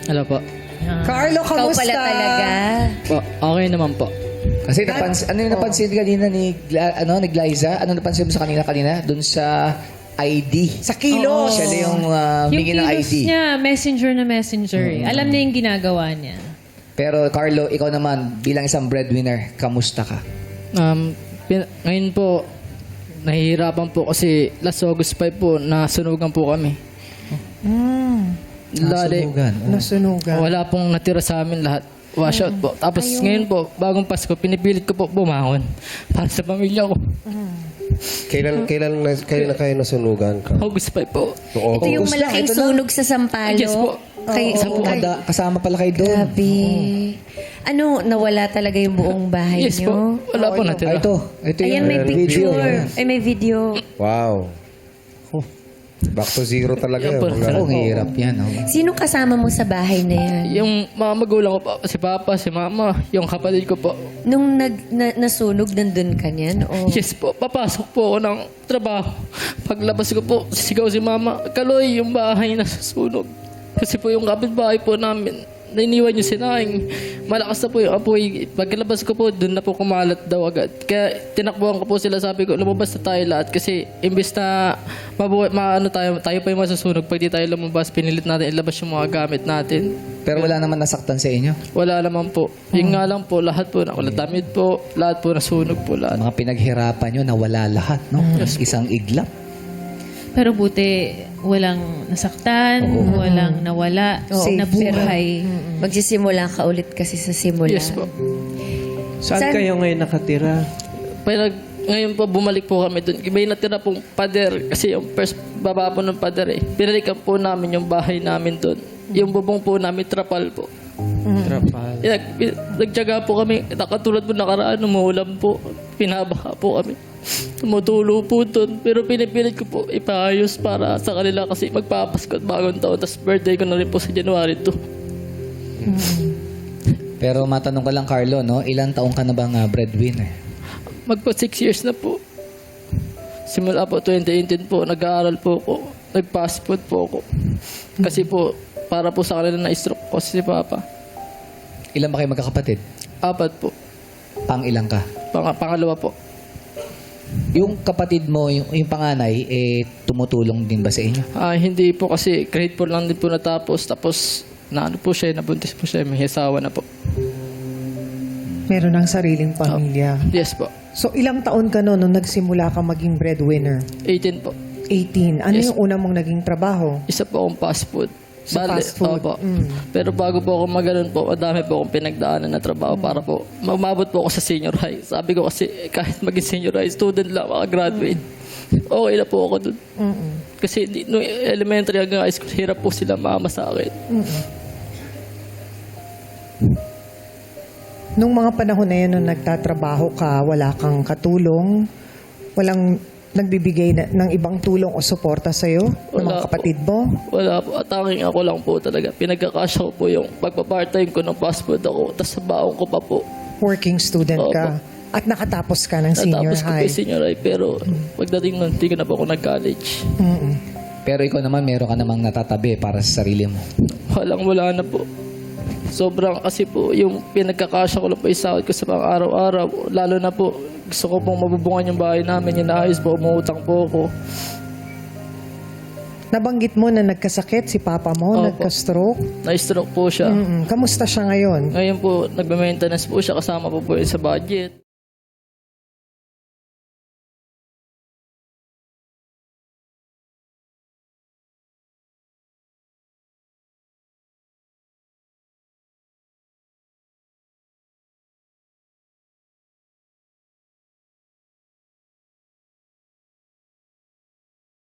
Hello po. Carlo, Ikaw kamusta? pala talaga. Po, okay naman po. Kasi ano yung napansin kanina ni Glyza? Ano napansin mo sa kanina? Doon sa ID. Sa kilos. Siya na yung Yung bigyan ng kilos ID. niya, messenger na messenger. Alam niya yung ginagawa niya. Pero Carlo, ikaw naman, bilang isang breadwinner, kamusta ka? Ngayon po, nahihirapan po kasi last August 5 po, nasunugan po kami. Nasunugan. Nasunugan. Wala pong natira sa amin lahat. Wash out po. Tapos ngayon po, bagong Pasko, pinipilit ko po bumangon para sa pamilya ko. Kailan kayo nasunugan ka? August 5 po. Oo. Ito yung August lang, malaking ito lang. sunog sa Sampalo. Yes po. Isa po, kasama pala kayo doon. Grabe. Ano, nawala talaga yung buong bahay Yes po. niyo? Wala po natira. Ito Ayan, yung may video. picture. Ay, may video. Wow. Back to zero talaga. Yan po. Wala. Ang hirap yan. Oh. Sino kasama mo sa bahay na yan? Yung mga magulang ko po, si Papa, si Mama, yung kapatid ko po. Nung nasunog, nandun ka niyan? O... Yes po, papasok po ako ng trabaho. Paglabas ko po, sigaw si Mama, Kaloy, yung bahay na susunog. Kasi po yung kapitbahay po namin, nainiwan yung sinahing. Malakas na po yung apoy. Pagkalabas ko po, doon na po kumalat daw agad. Kaya tinakbuhan ko po sila, sabi ko, lumabas na tayo lahat. Kasi imbis na tayo pa yung masusunog, pag di tayo lumabas, pinilit natin ilabas yung mga gamit natin. Pero wala naman nasaktan sa inyo. Wala naman po. Yung nga lang po, lahat po, wala damit po, lahat po nasunog po lahat. Mga pinaghirapan nyo, nawala lahat. No? Isang iglap. Pero buti, walang nasaktan, walang nawala, Oo, nabuhay. Magsisimula ka ulit kasi sa simula. Yes po. Saan kayo ngayon nakatira? Pero ngayon po, bumalik po kami doon. Iba yung natira pong pader. Kasi yung first baba po ng pader eh. Pinalikan po namin yung bahay namin doon. Yung bubong po namin, trapal po. Trapal. Nagtyaga po kami. Nakatulad po nakaraan, umuulan po. Pinabaha po kami. Tumutulo po doon. Pero pinipilit ko po ipaayos para sa kanila kasi magpapasko at bagong taon. Tapos birthday ko na rin po sa January 2. Pero matanong ko lang, Carlo, no? Ilang taong ka na bang breadwinner? Magpo 6 years na po. Simula po 2018 po, nag-aaral po ako. Nag-fast food po ako. Kasi po, para po sa kanila na-stroke ko si Papa. Ilan ba kayo magkakapatid? 4 po. Pang ilang ka? Pangalawa po. Yung kapatid mo, yung panganay, tumutulong din ba sa inyo? Hindi po kasi grade 4 lang din po natapos. Tapos, naano po siya, nabuntis po siya. May asawa na po. Meron ng sariling pamilya. Yes po. So, ilang taon ka nung nagsimula ka maging breadwinner? 18 po. 18. Ano Yes. yung una mong naging trabaho? Isa po akong fast food. Sa fast food? Opo. Pero bago po ako maganon po, madami po akong pinagdaanan na trabaho para po umabot po ako sa senior high. Sabi ko kasi kahit maging senior high student lang, makagraduate. Okay na po ako dun. Kasi no elementary hanggang high school, hirap po sila mama sa akin. Nung mga panahon na yun, nung nagtatrabaho ka, wala kang katulong, walang nagbibigay ng ibang tulong o suporta sa'yo ng mga Wala kapatid mo? Wala po. At tanging ako lang po talaga. Pinagkakasya ko po yung pagpa-part-time ko ng fast food ako. Tapos sa baon ko pa po. Working student ka. At nakatapos ka ng senior Natapos ko po high. yung senior high. Pero pagdating nun, hindi ko na po ako nag-college. Pero ikaw naman, meron ka namang natatabi para sa sarili mo. Wala na po. Sobrang kasi po, yung pinagkakasya ko lang po yung sahod ko sa pang araw-araw. Lalo na po, gusto ko pong mabubungan yung bahay namin. Yung naayos po, umuutang po ako. Nabanggit mo na nagkasakit si papa mo, Opo. nagka-stroke. Na-stroke po siya. Kamusta siya ngayon? Ngayon po, nagme-maintenance po siya. Kasama po po yun sa budget.